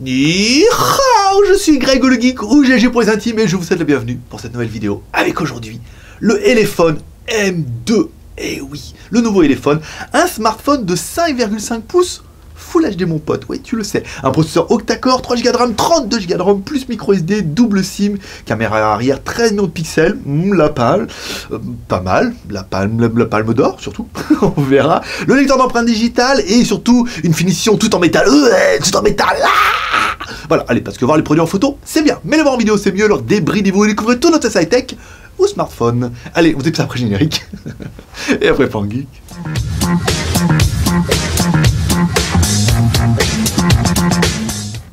Ni hao, je suis Greg le Geek ou GG pour les intimes et je vous souhaite la bienvenue pour cette nouvelle vidéo avec aujourd'hui le Elephone M2. Et oui, le nouveau Elephone, un smartphone de 5,5 pouces Full HD mon pote, oui tu le sais. Un processeur octa-core, 3 Go de RAM, 32 Go de ROM, plus micro SD, double SIM, caméra arrière 13 millions de pixels, la palme, pas mal, la palme d'or surtout, on verra. Le lecteur d'empreintes digitales et surtout une finition tout en métal, voilà, allez, parce que voir les produits en photo, c'est bien, mais les voir en vidéo c'est mieux, alors débridez-vous et découvrez tout notre high-tech ou smartphone. Allez, on fait ça après générique, et après Pangeek.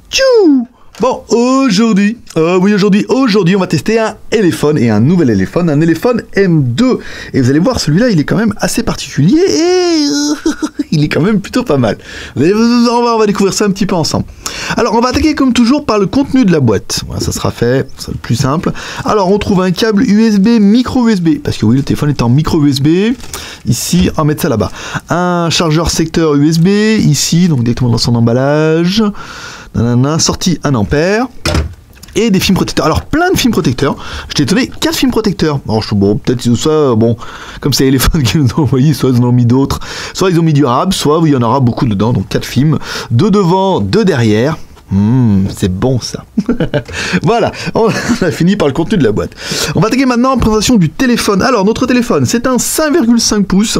Tchou! Bon, aujourd'hui, on va tester un Elephone et un nouvel Elephone, un Elephone M2. Et vous allez voir, celui-là, il est quand même assez particulier et il est quand même plutôt pas mal. On va découvrir ça un petit peu ensemble. Alors, on va attaquer comme toujours par le contenu de la boîte. Voilà, ça sera fait, c'est le plus simple. Alors, on trouve un câble USB, micro USB, parce que oui, le téléphone est en micro USB. Ici, on va mettre ça là-bas. Un chargeur secteur USB, ici, donc directement dans son emballage. Nanana, sortie 1 ampère et des films protecteurs. Alors plein de films protecteurs. Je t'ai étonné, 4 films protecteurs. Alors bon, peut-être ça, bon, comme c'est Elephone qui nous ont envoyé, soit ils en ont mis d'autres, soit ils ont mis du rab, soit il y en aura beaucoup dedans. Donc 4 films, 2 devant, 2 derrière. C'est bon ça. Voilà, on a fini par le contenu de la boîte. On va attaquer maintenant en présentation du téléphone. Alors notre téléphone, c'est un 5,5 pouces,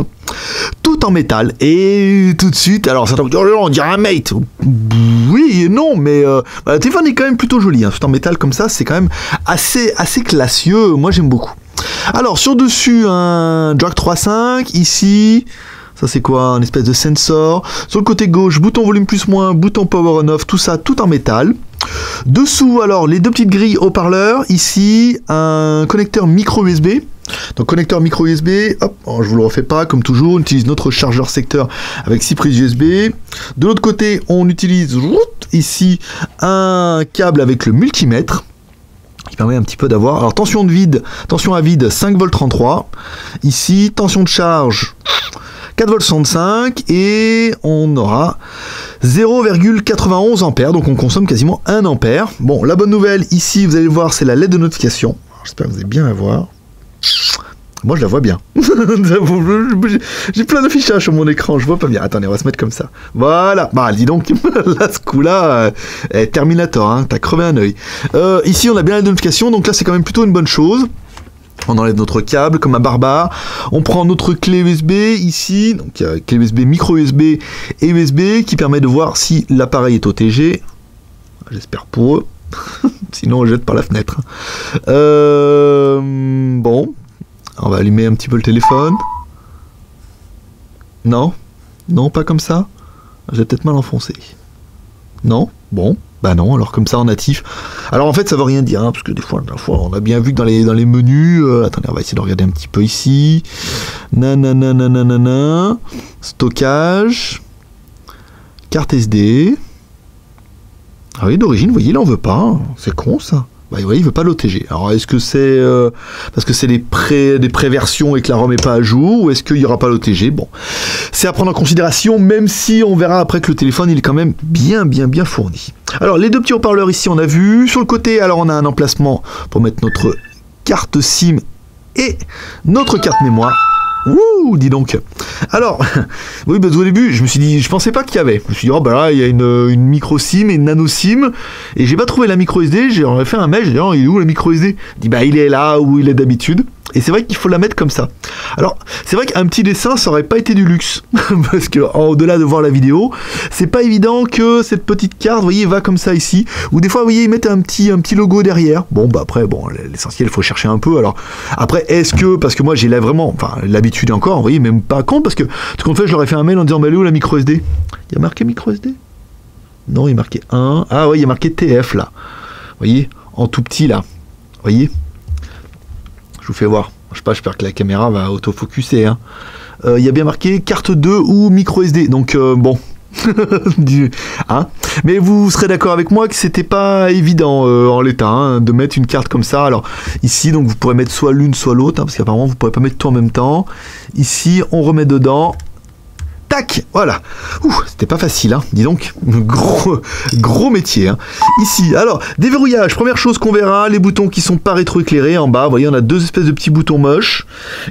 tout en métal. Et tout de suite, alors certains vont dire, on dirait un Mate. Oui et non, mais le téléphone est quand même plutôt joli. Tout en métal comme ça, c'est quand même assez classieux. Moi j'aime beaucoup. Alors sur dessus, un jack 3.5, ici... Ça c'est quoi? Un espèce de sensor. Sur le côté gauche, bouton volume plus moins, bouton power on off, tout ça tout en métal. Dessous, alors, les deux petites grilles haut-parleurs. Ici, un connecteur micro USB. Donc connecteur micro USB, hop, je vous le refais pas, comme toujours, on utilise notre chargeur secteur avec 6 prises USB. De l'autre côté, on utilise ici un câble avec le multimètre. Qui permet un petit peu d'avoir, alors tension à vide 5 v 33. Ici, tension de charge 4 v 65 et on aura 0,91 ampères, donc on consomme quasiment 1 ampère. Bon, la bonne nouvelle ici, vous allez voir, c'est la LED de notification. J'espère que vous allez bien la voir. Moi je la vois bien. J'ai plein d'affichages sur mon écran, je vois pas bien. Attendez, on va se mettre comme ça. Voilà. Bah dis donc, là ce coup-là, Terminator, hein, t'as crevé un œil. Ici on a bien la notification, donc là c'est quand même plutôt une bonne chose. On enlève notre câble comme un barbare. On prend notre clé USB ici, donc clé USB, micro USB et USB qui permet de voir si l'appareil est OTG. J'espère pour eux. Sinon on jette par la fenêtre. Bon. On va allumer un petit peu le téléphone. Non? Non, pas comme ça? J'ai peut-être mal enfoncé. Non? Bon. Bah non, alors comme ça en natif. Alors en fait ça veut rien dire, hein, parce que des fois on a bien vu que dans les menus... attendez, on va essayer de regarder un petit peu ici. Nanana. Stockage. Carte SD. Ah oui, d'origine, vous voyez, là on veut pas. Hein. C'est con ça. Bah oui, il veut pas l'OTG. Alors est-ce que c'est parce que c'est des pré-versions et que la ROM est pas à jour, ou est-ce qu'il y aura pas l'OTG? Bon, c'est à prendre en considération, même si on verra après que le téléphone il est quand même bien fourni. Alors les deux petits haut-parleurs ici on a vu. Sur le côté, alors on a un emplacement pour mettre notre carte SIM et notre carte mémoire. Ouh, dis donc. Alors, oui, bah, au début, je me suis dit, je pensais pas qu'il y avait. Je me suis dit, oh bah là, il y a une micro SIM et une nano SIM, et j'ai pas trouvé la micro SD. J'ai fait un mail, j'ai dit, oh, il est où la micro SD? Il dit, bah il est là où il est d'habitude. Et c'est vrai qu'il faut la mettre comme ça. Alors, c'est vrai qu'un petit dessin, ça aurait pas été du luxe. Parce que, au-delà de voir la vidéo, c'est pas évident que cette petite carte, vous voyez, va comme ça ici. Ou des fois, vous voyez, ils mettent un petit logo derrière. Bon, bah après, bon, l'essentiel, il faut chercher un peu. Alors, après, est-ce que, parce que moi, j'ai vraiment, enfin, l'habitude encore, vous voyez, même pas compte, parce que, tout compte fait, je leur ai fait un mail en disant, bah, elle est où la micro SD? Il y a marqué micro SD? Non, il y a marqué 1. Ah oui, il y a marqué TF, là. Vous voyez, en tout petit, là. Vous voyez? Je vous fais voir. Je sais pas, j'espère que la caméra va autofocuser. Hein. Il y a bien marqué carte 2 ou micro SD. Donc, bon. Hein. Mais vous serez d'accord avec moi que c'était pas évident en l'état hein, de mettre une carte comme ça. Alors, ici, donc vous pourrez mettre soit l'une, soit l'autre. Hein, parce qu'apparemment, vous pourrez pas mettre tout en même temps. Ici, on remet dedans. tac, voilà. C'était pas facile, hein, dis donc. Gros métier. Hein. Ici, alors, déverrouillage. Première chose qu'on verra, les boutons qui sont pas rétroéclairés en bas. Vous voyez, on a deux espèces de petits boutons moches.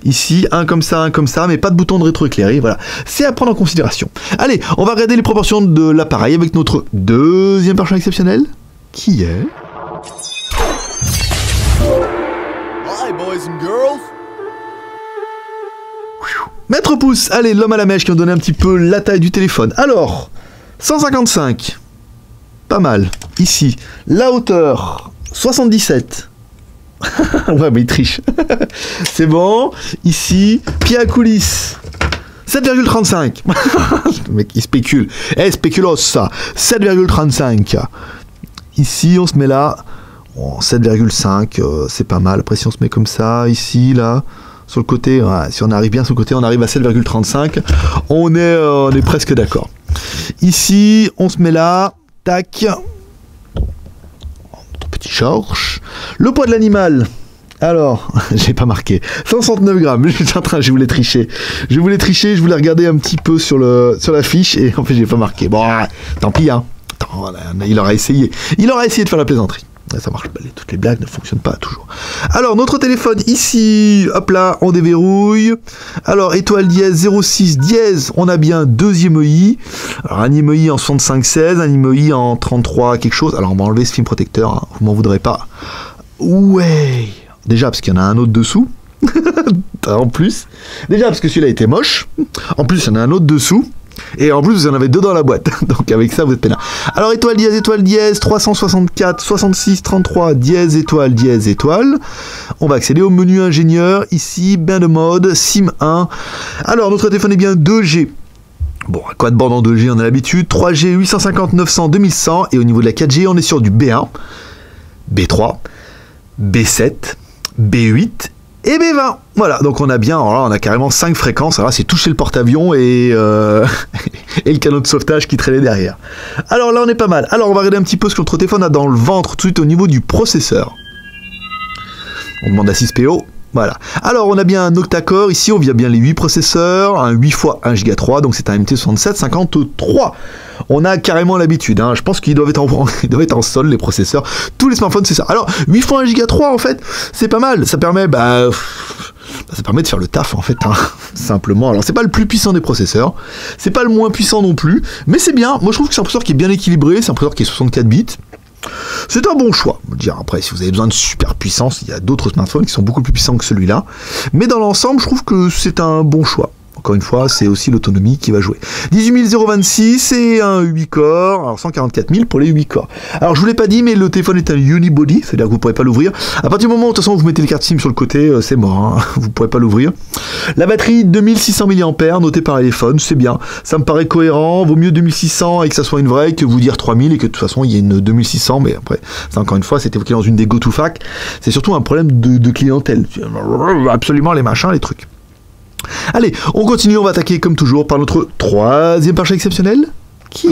Ici, un comme ça, mais pas de bouton de rétroéclairé. Voilà, c'est à prendre en considération. Allez, on va regarder les proportions de l'appareil avec notre deuxième perchant exceptionnel, qui est... Hi, boys and girls. Maître pouce, allez, l'homme à la mèche qui va donner un petit peu la taille du téléphone. Alors, 155, pas mal. Ici, la hauteur, 77. Ouais, mais il triche. C'est bon. Ici, pied à coulisses, 7,35. Le mec, il spécule. Spéculos, ça. 7,35. Ici, on se met là. Bon, 7,5, c'est pas mal. Après, si on se met comme ça, ici, là... Sur le côté, ouais, si on arrive bien sur le côté, on arrive à 7,35. On est presque d'accord. Ici, on se met là. Tac. Petit Georges. Le poids de l'animal. Alors, j'ai pas marqué. 169 grammes. Je voulais tricher. Je voulais regarder un petit peu sur la fiche. Et en fait, j'ai pas marqué. Bon, tant pis, hein. Voilà, il aura essayé. Il aura essayé de faire la plaisanterie. Ça marche pas, toutes les blagues ne fonctionnent pas toujours. Alors, notre téléphone ici, hop là, on déverrouille. Alors, étoile dièse 06 dièse, on a bien deux IMEI. Alors, un IMEI en 6516, un IMEI en 33 quelque chose. Alors, on va enlever ce film protecteur, hein, vous m'en voudrez pas. Ouais, déjà parce qu'il y en a un autre dessous. En plus, déjà parce que celui-là était moche. En plus, il y en a un autre dessous. Et en plus, vous en avez deux dans la boîte. Donc avec ça, vous êtes peinard. Alors, étoile, dièse, 364, 66, 33, dièse, étoile. On va accéder au menu ingénieur. Ici, bain de mode, SIM 1. Alors, notre téléphone est bien 2G. Bon, à quoi de bande en 2G, on a l'habitude. 3G, 850, 900, 2100. Et au niveau de la 4G, on est sur du B1, B3, B7, B8 et B20. Voilà, donc on a bien, alors là, on a carrément 5 fréquences. Alors là, c'est toucher le porte-avions et le canot de sauvetage qui traînait derrière. Alors là, on est pas mal. Alors, on va regarder un petit peu ce que notre téléphone a dans le ventre, tout de suite au niveau du processeur. On demande à 6PO. Voilà. Alors, on a bien un octa-core. Ici, on vient bien les 8 processeurs, un 8 x 1 Go 3, donc c'est un MT6753. On a carrément l'habitude. Hein. Je pense qu'ils doivent être en sol, les processeurs. Tous les smartphones, c'est ça. Alors, 8 x 1 Go 3, en fait, c'est pas mal. Ça permet, ça permet de faire le taf, en fait, hein. Simplement. Alors, c'est pas le plus puissant des processeurs. C'est pas le moins puissant non plus. Mais c'est bien. Moi, je trouve que c'est un processeur qui est bien équilibré. C'est un processeur qui est 64 bits. C'est un bon choix. Après, si vous avez besoin de super puissance, il y a d'autres smartphones qui sont beaucoup plus puissants que celui-là. Mais dans l'ensemble, je trouve que c'est un bon choix. Encore une fois, c'est aussi l'autonomie qui va jouer. 18026 et un 8 corps, alors 144 000 pour les 8 corps. Alors je vous l'ai pas dit, mais le téléphone est un unibody, c'est-à-dire que vous ne pourrez pas l'ouvrir. À partir du moment où de toute façon vous mettez les cartes SIM sur le côté, c'est mort, hein. Vous ne pourrez pas l'ouvrir. La batterie 2600 mAh, notée par iPhone, c'est bien. Ça me paraît cohérent, vaut mieux 2600 et que ça soit une vraie que vous dire 3000 et que de toute façon il y a une 2600, mais après, ça encore une fois, c'est évoqué dans une des GoToFac. C'est surtout un problème de clientèle. Absolument les machins, les trucs. Allez, on continue, on va attaquer comme toujours par notre troisième perche exceptionnel, qui est...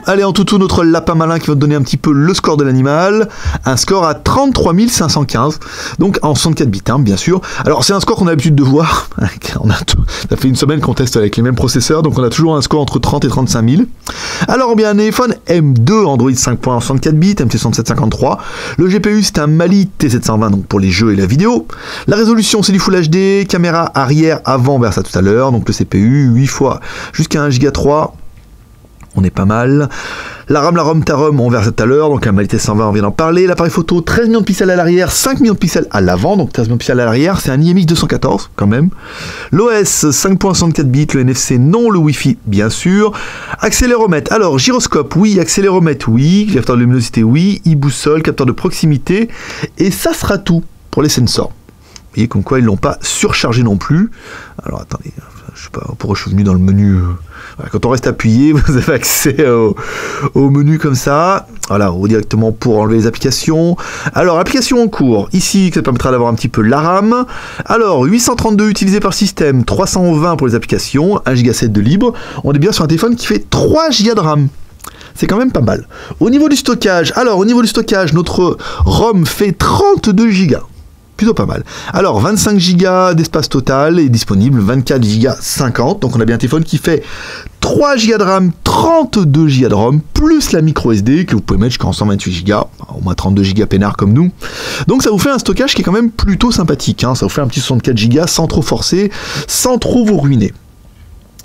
Allez, en toutou, notre lapin malin qui va te donner un petit peu le score de l'animal. Un score à 33 515, donc en 64 bits, hein, bien sûr. Alors, c'est un score qu'on a l'habitude de voir. Ça fait une semaine qu'on teste avec les mêmes processeurs, donc on a toujours un score entre 30 et 35 000. Alors, on a un téléphone M2 Android 5.64 bits, MT6753. Le GPU, c'est un Mali T720, donc pour les jeux et la vidéo. La résolution, c'est du Full HD. Caméra arrière, avant, vers ça tout à l'heure. Donc le CPU, 8 fois jusqu'à 1 Go 3. On est pas mal. La RAM, on verra ça tout à l'heure. Donc un Mali T120, on vient d'en parler. L'appareil photo, 13 millions de pixels à l'arrière, 5 millions de pixels à l'avant. Donc 13 millions de pixels à l'arrière. C'est un IMX 214 quand même. L'OS, 5.64 bits. Le NFC, non. Le Wi-Fi, bien sûr. Accéléromètre. Alors, gyroscope, oui. Accéléromètre, oui. Capteur de luminosité, oui. E-boussole, capteur de proximité. Et ça sera tout pour les sensors. Vous voyez comme quoi ils l'ont pas surchargé non plus. Alors attendez, je sais pas pourquoi je suis venu dans le menu. Quand on reste appuyé, vous avez accès au menu comme ça. Voilà, ou directement pour enlever les applications. Alors, application en cours. Ici, ça permettra d'avoir un petit peu la RAM. Alors, 832 utilisé par système, 320 pour les applications, 1 Go 7 de libre. On est bien sur un téléphone qui fait 3 Go de RAM. C'est quand même pas mal. Au niveau du stockage, notre ROM fait 32 Go. plutôt pas mal. Alors 25 Go d'espace total est disponible, 24 Go 50, donc on a bien un téléphone qui fait 3 Go de RAM, 32 Go de ROM, plus la micro SD que vous pouvez mettre jusqu'à 128 Go, au moins 32 Go peinard comme nous. Donc ça vous fait un stockage qui est quand même plutôt sympathique, hein. Ça vous fait un petit 64 Go sans trop forcer, sans trop vous ruiner.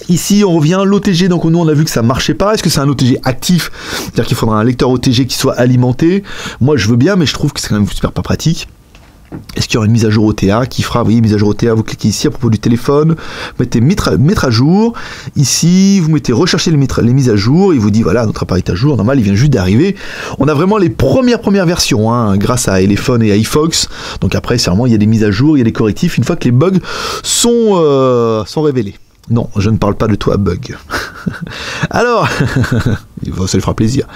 Ici, on revient, l'OTG, donc nous on a vu que ça marchait pas. Est-ce que c'est un OTG actif? C'est-à-dire qu'il faudra un lecteur OTG qui soit alimenté. Moi je veux bien, mais je trouve que c'est quand même super pas pratique. Est-ce qu'il y aura une mise à jour OTA qui fera, vous voyez, mise à jour OTA, vous cliquez ici à propos du téléphone, vous mettez mettre à jour, ici vous mettez rechercher les mises à jour, il vous dit voilà, notre appareil est à jour, normal, il vient juste d'arriver. On a vraiment les premières versions, hein, grâce à iPhone et à iFox, donc après, c'est vraiment, il y a des mises à jour, il y a des correctifs, une fois que les bugs sont révélés. Non, je ne parle pas de toi, bug. Alors, ça lui fera plaisir.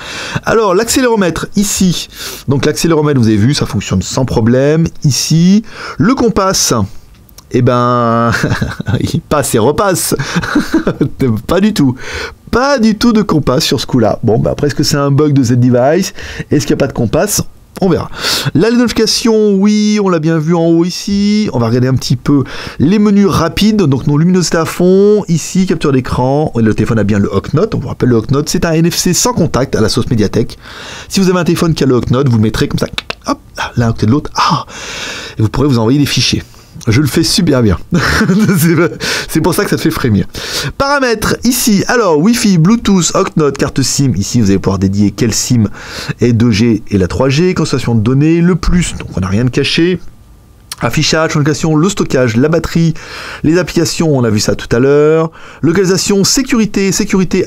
Alors, l'accéléromètre, ici. Donc, l'accéléromètre, vous avez vu, ça fonctionne sans problème. Ici, le compas, eh ben, il passe et repasse. Pas du tout. Pas du tout de compas sur ce coup-là. Bon, bah après, est-ce que c'est un bug de Z-Device? Est-ce qu'il n'y a pas de compas? On verra. La notification, oui, on l'a bien vu en haut ici. On va regarder un petit peu les menus rapides. Donc, nos luminosité à fond. Ici, capture d'écran. Le téléphone a bien le Hawk Note. On vous rappelle le Hawk Note. C'est un NFC sans contact à la sauce Mediatek. Si vous avez un téléphone qui a le Hawk Note, vous le mettrez comme ça. Hop, l'un à côté de l'autre. Ah, et vous pourrez vous envoyer des fichiers. Je le fais super bien. C'est pour ça que ça te fait frémir. Paramètres, ici, alors, Wi-Fi, Bluetooth, Octnote, carte SIM. Ici, vous allez pouvoir dédier quelle SIM est 2G et la 3G. Consommation de données, le plus, donc on n'a rien de caché. Affichage, communication, le stockage, la batterie, les applications, on a vu ça tout à l'heure. Localisation, sécurité.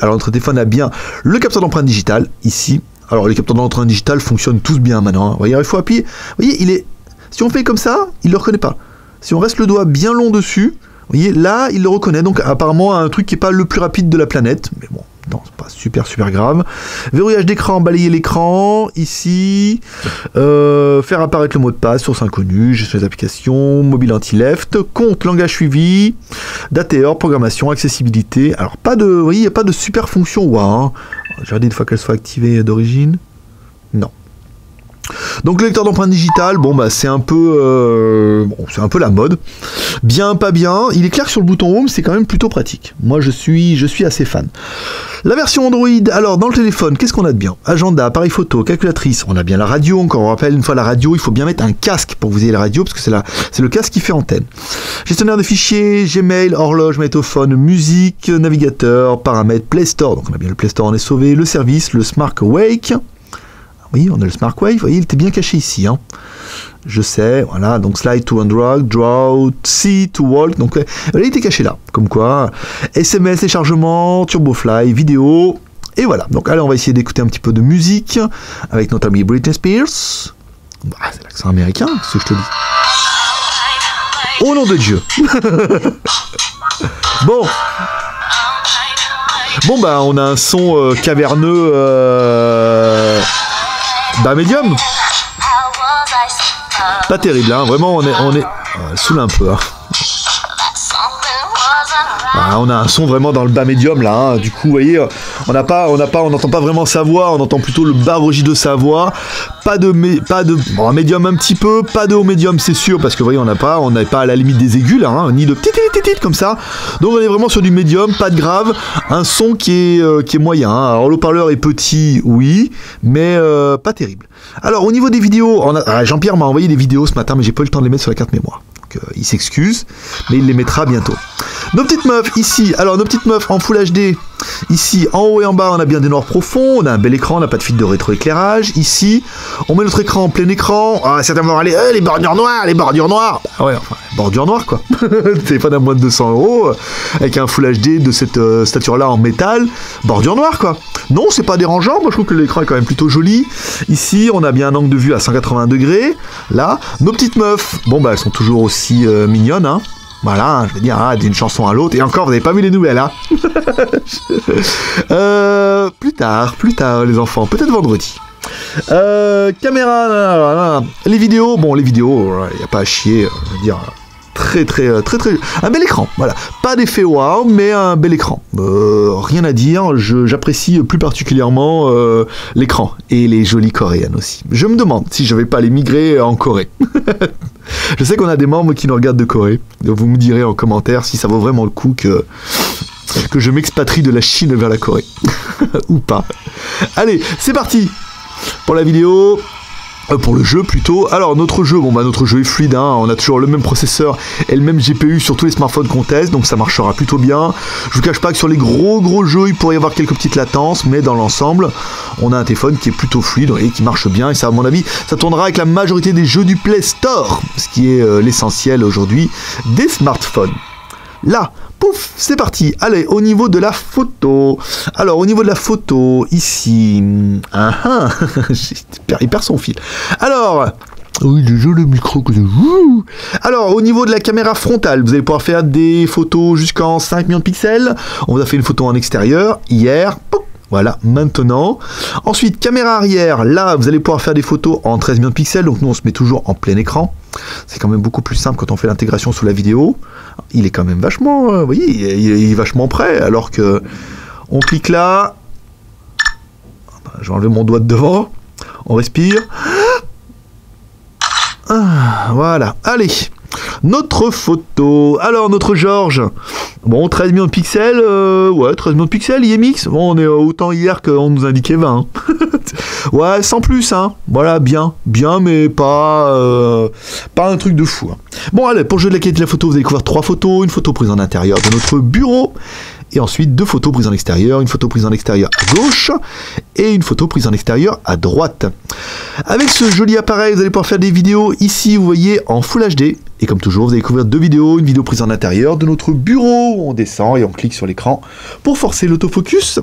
Alors, notre téléphone a bien le capteur d'empreinte digitale, ici. Alors, les capteurs d'empreinte digitale fonctionnent tous bien maintenant. Vous voyez, il faut appuyer. Vous voyez, si on fait comme ça, il ne le reconnaît pas. Si on reste le doigt bien long dessus, vous voyez, là, il le reconnaît. Donc, apparemment, un truc qui n'est pas le plus rapide de la planète. Mais bon, non, c'est pas super grave. Verrouillage d'écran, balayer l'écran. Ici, faire apparaître le mot de passe, source inconnue, gestion des applications, mobile anti-left, compte, langage suivi, date et heure, programmation, accessibilité. Alors, vous voyez, il n'y a pas de super fonction. Wow, hein. J'ai regardé une fois qu'elle soit activée d'origine. Non. Donc le lecteur d'empreinte digitale, bon bah c'est un peu la mode. Bien, pas bien. Il est clair que sur le bouton Home, c'est quand même plutôt pratique. Moi je suis assez fan. La version Android, alors dans le téléphone, qu'est-ce qu'on a de bien? Agenda, appareil photo, calculatrice, on a bien la radio, encore on rappelle une fois la radio, il faut bien mettre un casque pour que vous ayez la radio, parce que c'est le casque qui fait antenne. Gestionnaire de fichiers, Gmail, horloge, magnétophone, musique, navigateur, paramètres, Play Store, donc on a bien le Play Store, on est sauvé, le service, le Smart Wake. Oui, on a le Smart Wave, vous voyez, il était bien caché ici, hein. Je sais, voilà, donc slide to undrag, draw, see to walk, donc il était caché là, comme quoi, SMS, téléchargement, TurboFly, vidéo, et voilà. Donc allez, on va essayer d'écouter un petit peu de musique, avec notre ami Britney Spears. Bah, c'est l'accent américain, ce que je te dis. Au nom de Dieu. Bon, bah, on a un son caverneux, bas médium. Pas terrible, hein. Vraiment, on est saoule un peu, hein. Ah, on a un son vraiment dans le bas médium là, hein. Du coup vous voyez, on n'entend pas vraiment sa voix, on entend plutôt le bas registre de sa voix. Bon, un médium un petit peu, pas de haut médium c'est sûr, parce que vous voyez on n'est pas à la limite des aigus là, hein, ni de petit comme ça. Donc on est vraiment sur du médium, pas de grave, un son qui est moyen, hein. Alors le haut-parleur est petit, oui, mais pas terrible. Alors au niveau des vidéos, Jean-Pierre m'a envoyé des vidéos ce matin, mais j'ai pas eu le temps de les mettre sur la carte mémoire. Il s'excuse, mais il les mettra bientôt. Nos petites meufs ici, alors nos petites meufs en Full HD, ici en haut et en bas on a bien des noirs profonds, on a un bel écran, on n'a pas de fil de rétroéclairage, ici on met notre écran en plein écran, certains vont aller, les bordures noires, bah ouais, enfin, bordures noires quoi, téléphone à moins de 200 €, avec un Full HD de cette stature là en métal, bordures noires quoi. Non, c'est pas dérangeant, moi je trouve que l'écran est quand même plutôt joli. Ici on a bien un angle de vue à 180 degrés, là, nos petites meufs, bon bah elles sont toujours aussi mignonnes, hein. Voilà, je veux dire, d'une chanson à l'autre. Et encore, vous n'avez pas vu les nouvelles, hein. Plus tard, les enfants. Peut-être vendredi. Caméra, les vidéos. Bon, les vidéos, il n'y a pas à chier. Je veux dire, très, un bel écran, voilà. Pas d'effet wow, mais un bel écran. Rien à dire, j'apprécie plus particulièrement l'écran et les jolies coréennes aussi. Je me demande si je vais pas les migrer en Corée. Je sais qu'on a des membres qui nous regardent de Corée. Donc vous me direz en commentaire si ça vaut vraiment le coup que je m'expatrie de la Chine vers la Corée. Ou pas. Allez, c'est parti pour la vidéo. Pour le jeu plutôt. Alors notre jeu, notre jeu est fluide, hein. On a toujours le même processeur et le même GPU sur tous les smartphones qu'on teste, donc ça marchera plutôt bien. Je vous cache pas que sur les gros jeux, il pourrait y avoir quelques petites latences, mais dans l'ensemble, on a un téléphone qui est plutôt fluide et qui marche bien, et ça à mon avis, ça tournera avec la majorité des jeux du Play Store, ce qui est l'essentiel aujourd'hui des smartphones. Là, pouf, c'est parti. Allez, au niveau de la photo. Alors, au niveau de la photo, ici... il perd son fil. Alors... Oui, déjà le micro que j'ai... Alors, au niveau de la caméra frontale, vous allez pouvoir faire des photos jusqu'en 5 millions de pixels. On vous a fait une photo en extérieur hier. Pouf. Voilà, maintenant. Ensuite, caméra arrière. Là, vous allez pouvoir faire des photos en 13 millions de pixels. Donc, nous, on se met toujours en plein écran. C'est quand même beaucoup plus simple quand on fait l'intégration sous la vidéo. Il est quand même vachement... vous voyez, il est vachement prêt. Alors que... On clique là. Je vais enlever mon doigt de devant. On respire. Voilà. Allez. Notre photo. Alors, notre Georges. Bon, 13 millions de pixels. Ouais, 13 millions de pixels, IMX. Bon, on est autant hier qu'on nous indiquait 20. Ouais, sans plus, hein. Voilà, bien, mais pas un truc de fou. Hein. Bon, allez, pour le jeu de la qualité de la photo, vous allez découvrir 3 photos. Une photo prise en intérieur de notre bureau. Et ensuite, 2 photos prises en extérieur. Une photo prise en extérieur à gauche. Et une photo prise en extérieur à droite. Avec ce joli appareil, vous allez pouvoir faire des vidéos ici, vous voyez, en Full HD. Et comme toujours, vous allez découvrir 2 vidéos. Une vidéo prise en intérieur de notre bureau. On descend et on clique sur l'écran pour forcer l'autofocus.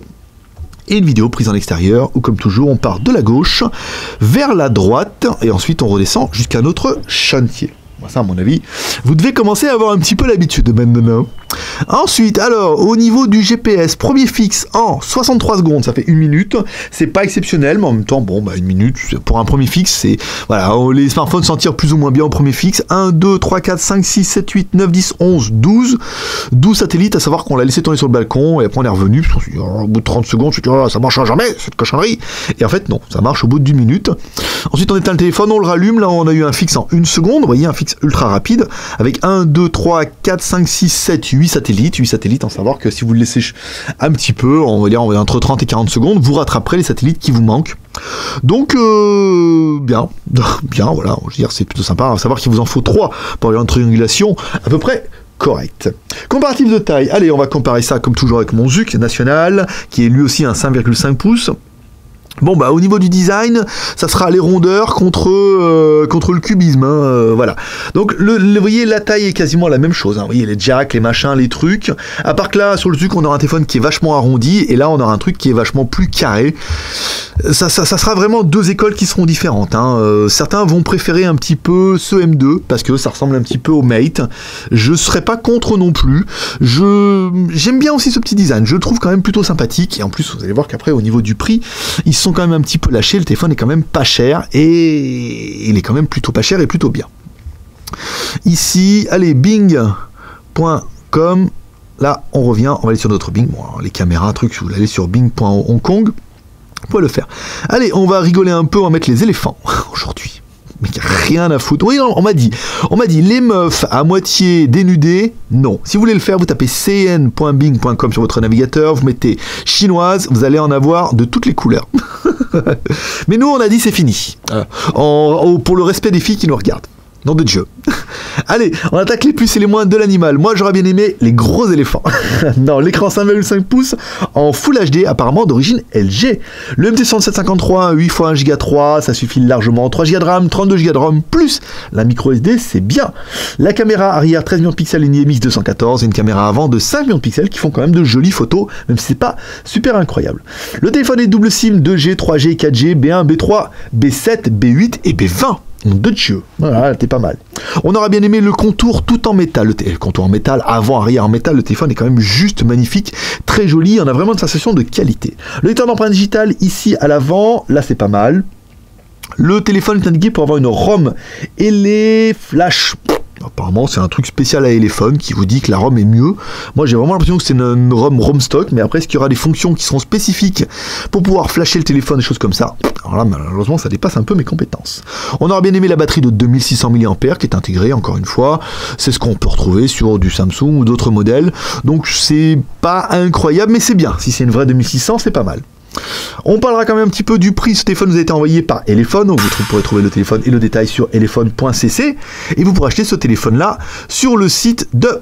Et une vidéo prise en extérieur où, comme toujours, on part de la gauche vers la droite. Et ensuite, on redescend jusqu'à notre chantier. Ça, à mon avis, vous devez commencer à avoir un petit peu l'habitude maintenant. Ensuite, alors, au niveau du GPS, premier fixe en 63 secondes, ça fait 1 minute. C'est pas exceptionnel, mais en même temps, bon, 1 minute, pour un premier fixe, c'est... Voilà, les smartphones s'en tirent plus ou moins bien au premier fixe. 1, 2, 3, 4, 5, 6, 7, 8, 9, 10, 11, 12. 12 satellites, à savoir qu'on l'a laissé tourner sur le balcon, et après on est revenu, parce qu'au bout de 30 secondes, je me suis dit, ça marchera jamais, cette cochonnerie. Et en fait, non, ça marche au bout d'1 minute. Ensuite, on éteint le téléphone, on le rallume. Là, on a eu un fixe en 1 seconde. Vous voyez, un fixe ultra rapide, avec 1, 2, 3, 4, 5, 6, 7, 8 satellites. 8 satellites, en savoir que si vous le laissez un petit peu, on va dire entre 30 et 40 secondes, vous rattraperez les satellites qui vous manquent. Donc, bien, voilà, je veux dire, c'est plutôt sympa. À savoir qu'il vous en faut 3 pour avoir une triangulation à peu près correcte. Comparatif de taille, allez, on va comparer ça comme toujours avec mon Zuc national, qui est lui aussi un 5,5 pouces. Bon, au niveau du design, ça sera les rondeurs contre le cubisme, hein, voilà. Donc, vous voyez, la taille est quasiment la même chose, hein. Vous voyez, les jacks, les machins, les trucs. À part que là, sur le Zuc, on aura un téléphone qui est vachement arrondi, et là, on aura un truc qui est vachement plus carré. Ça sera vraiment 2 écoles qui seront différentes, hein. Certains vont préférer un petit peu ce M2, parce que ça ressemble un petit peu au Mate. Je serais pas contre non plus. J'aime bien aussi ce petit design, je le trouve quand même plutôt sympathique, et en plus, vous allez voir qu'après, au niveau du prix, ils sont quand même un petit peu lâchés, le téléphone est quand même pas cher, et il est quand même plutôt pas cher et plutôt bien. Ici, allez, bing.com, là on revient, on va aller sur notre Bing, bon, alors, les caméras, trucs, si vous allez sur bing.hongkong, vous pouvez le faire. Allez, on va rigoler un peu, on va mettre les éléphants aujourd'hui. Mais rien à foutre. Oui, non, on m'a dit, les meufs à moitié dénudées, non. Si vous voulez le faire, vous tapez cn.bing.com sur votre navigateur, vous mettez chinoise, vous allez en avoir de toutes les couleurs. Mais nous, on a dit c'est fini. Pour le respect des filles qui nous regardent. Nom de Dieu. Allez, on attaque les plus et les moins de l'animal. Moi, j'aurais bien aimé les gros éléphants. Non, l'écran 5,5 pouces en Full HD, apparemment d'origine LG. Le MT6753, 8 x 1 Go 3, ça suffit largement. 3 Go de RAM, 32 Go de ROM, plus la micro SD, c'est bien. La caméra arrière, 13 millions de pixels, une IMX 214, et une caméra avant de 5 millions de pixels qui font quand même de jolies photos, même si c'est pas super incroyable. Le téléphone est double SIM, 2G, 3G, 4G, B1, B3, B7, B8 et B20. De Dieu, voilà, t'es pas mal. On aura bien aimé le contour tout en métal. Le contour en métal, avant, arrière en métal, le téléphone est quand même juste magnifique, très joli, on a vraiment une sensation de qualité. Le lecteur d'empreinte digitale ici à l'avant, là c'est pas mal. Le téléphone est indiqué pour avoir une ROM et les flashs. Apparemment, c'est un truc spécial à Elephone qui vous dit que la ROM est mieux. Moi, j'ai vraiment l'impression que c'est une ROM stock, mais après, est-ce qu'il y aura des fonctions qui seront spécifiques pour pouvoir flasher le téléphone, des choses comme ça? Alors là, malheureusement, ça dépasse un peu mes compétences. On aurait bien aimé la batterie de 2600 mAh qui est intégrée, encore une fois. C'est ce qu'on peut retrouver sur du Samsung ou d'autres modèles. Donc, c'est pas incroyable, mais c'est bien. Si c'est une vraie 2600, c'est pas mal. On parlera quand même un petit peu du prix. Ce téléphone nous a été envoyé par Elephone, donc vous pourrez trouver le téléphone et le détail sur elephone.cc, et vous pourrez acheter ce téléphone là sur le site de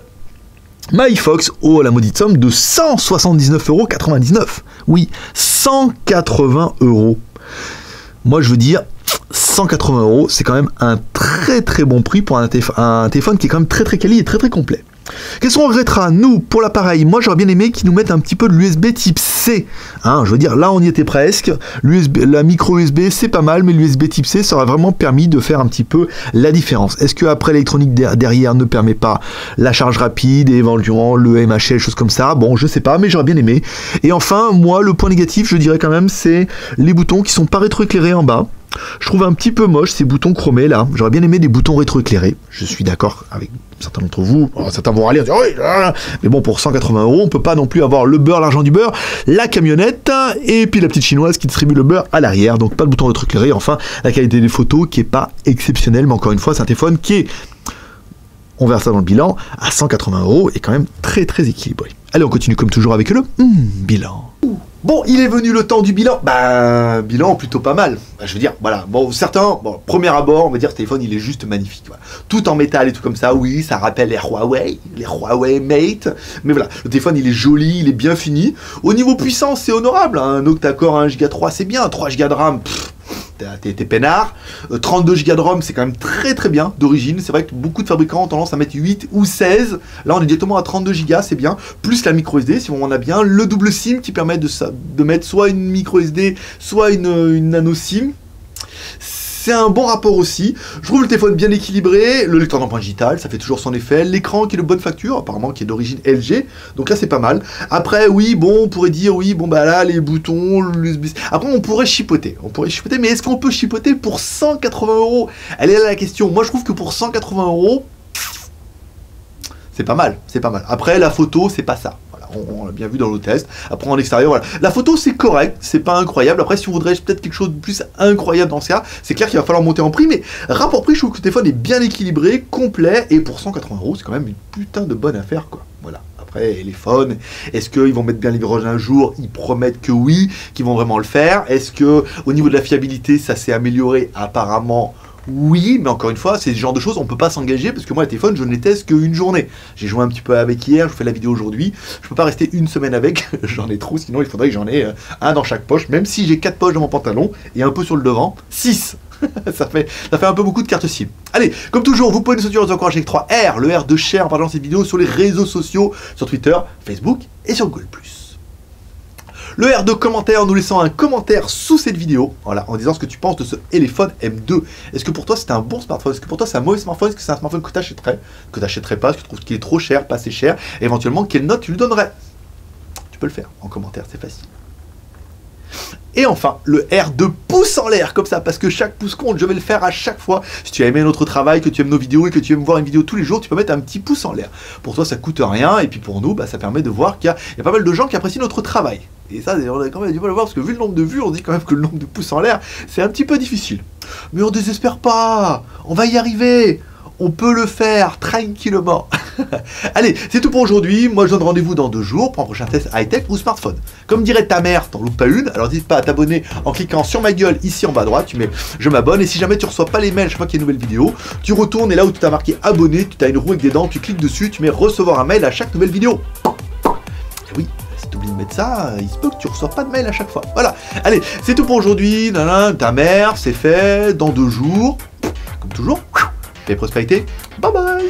MyFox à la maudite somme de 179,99 €. Oui, 180 €. Moi je veux dire 180 €, c'est quand même un très très bon prix pour un téléphone qui est quand même très très quali et très très complet. Qu'est-ce qu'on regrettera, nous, pour l'appareil? Moi, j'aurais bien aimé qu'ils nous mettent un petit peu de l'USB type C. Hein, je veux dire, là, on y était presque. La micro USB, c'est pas mal, mais l'USB type C, ça aurait vraiment permis de faire un petit peu la différence. Est-ce qu'après, l'électronique derrière ne permet pas la charge rapide et éventuellement le MHL, choses comme ça? Bon, je sais pas, mais j'aurais bien aimé. Et enfin, moi, le point négatif, je dirais quand même, c'est les boutons qui sont pas rétroéclairés en bas. Je trouve un petit peu moche ces boutons chromés là. J'aurais bien aimé des boutons rétroéclairés. Je suis d'accord avec certains d'entre vous. Certains vont râler, dire, oui, mais bon, pour 180 €, on peut pas non plus avoir le beurre, l'argent du beurre, la camionnette et puis la petite chinoise qui distribue le beurre à l'arrière. Donc pas de bouton rétroéclairé. Enfin, la qualité des photos qui est pas exceptionnelle, mais encore une fois, c'est un téléphone qui est, on verra ça dans le bilan, à 180 € et quand même très très équilibré. Allez, on continue comme toujours avec le bilan. Bon, il est venu le temps du bilan. Bah, bilan plutôt pas mal. Bah, je veux dire, voilà. Bon, certains, bon, premier abord, on va dire, ce téléphone, il est juste magnifique. Voilà. Tout en métal et tout comme ça, oui, ça rappelle les Huawei Mate. Mais voilà, le téléphone, il est joli, il est bien fini. Au niveau puissance, c'est honorable. Hein. Un octa-core à 1 Go 3, c'est bien. 3 Go de RAM, t'es peinard. 32 Go de ROM, c'est quand même très très bien d'origine. C'est vrai que beaucoup de fabricants ont tendance à mettre 8 ou 16. Là, on est directement à 32 Go, c'est bien. Plus la micro SD, si on en a bien. Le double SIM qui permet de mettre soit une micro SD, soit une nano SIM. C'est un bon rapport aussi. Je trouve le téléphone bien équilibré. Le lecteur d'empreinte digitale, ça fait toujours son effet. L'écran qui est de bonne facture, apparemment qui est d'origine LG. Donc là, c'est pas mal. Après, oui, bon, on pourrait dire, oui, bon, bah là, les boutons, l'USB. Après, on pourrait chipoter. Mais est-ce qu'on peut chipoter pour 180 €? Elle est là la question. Moi, je trouve que pour 180 €, c'est pas mal. C'est pas mal. Après, la photo, c'est pas ça. On l'a bien vu dans le test. Après en extérieur, voilà. La photo c'est correct, c'est pas incroyable. Après si on voudrait peut-être quelque chose de plus incroyable dans ce cas, c'est clair qu'il va falloir monter en prix. Mais rapport prix, je trouve que le téléphone est bien équilibré, complet. Et pour 180 €, c'est quand même une putain de bonne affaire quoi. Voilà. Après, téléphone, est-ce qu'ils vont mettre bien les virages un jour? Ils promettent que oui, qu'ils vont vraiment le faire. Est-ce que au niveau de la fiabilité, ça s'est amélioré? Apparemment. Oui, mais encore une fois, c'est ce genre de choses, on peut pas s'engager parce que moi, le téléphone, je ne les teste qu'une journée. J'ai joué un petit peu avec hier, je fais la vidéo aujourd'hui. Je peux pas rester une semaine avec, j'en ai trop, sinon il faudrait que j'en ai un dans chaque poche, même si j'ai 4 poches dans mon pantalon et un peu sur le devant, 6. ça fait un peu beaucoup de cartes SIM. Allez, comme toujours, vous pouvez nous soutenir, nous encourager avec 3R, le R de share en partageant cette vidéo sur les réseaux sociaux, sur Twitter, Facebook et sur Google+. Le R de commentaire, nous laissant un commentaire sous cette vidéo, voilà, en disant ce que tu penses de ce Elephone M2. Est-ce que pour toi c'est un bon smartphone? Est-ce que pour toi c'est un mauvais smartphone? Est-ce que c'est un smartphone que tu achèterais? Que tu n'achèterais pas? Est-ce que tu trouves qu'il est trop cher, pas assez cher? Et éventuellement, quelle note tu lui donnerais? Tu peux le faire en commentaire, c'est facile. Et enfin, le R de pouce en l'air, comme ça, parce que chaque pouce compte, je vais le faire à chaque fois. Si tu as aimé notre travail, que tu aimes nos vidéos et que tu aimes voir une vidéo tous les jours, tu peux mettre un petit pouce en l'air. Pour toi, ça coûte rien, et puis pour nous, bah, ça permet de voir qu'il y a pas mal de gens qui apprécient notre travail. Et ça, on a quand même du mal à voir, parce que vu le nombre de vues, on dit quand même que le nombre de pouces en l'air, c'est un petit peu difficile. Mais on désespère pas, on va y arriver. On peut le faire tranquillement. Allez, c'est tout pour aujourd'hui. Moi, je donne rendez-vous dans 2 jours pour un prochain test high-tech ou smartphone. Comme dirait ta mère, t'en loupes pas une. Alors n'hésite pas à t'abonner en cliquant sur ma gueule ici en bas à droite. Tu mets je m'abonne. Et si jamais tu reçois pas les mails chaque fois qu'il y a une nouvelle vidéo, tu retournes et là où tu t'as marqué abonné, tu as une roue avec des dents, tu cliques dessus, tu mets recevoir un mail à chaque nouvelle vidéo. Et oui. Si tu oublies de mettre ça, il se peut que tu reçois pas de mail à chaque fois. Voilà. Allez, c'est tout pour aujourd'hui. Ta mère, c'est fait. Dans 2 jours. Comme toujours. Et prospérité. Bye bye.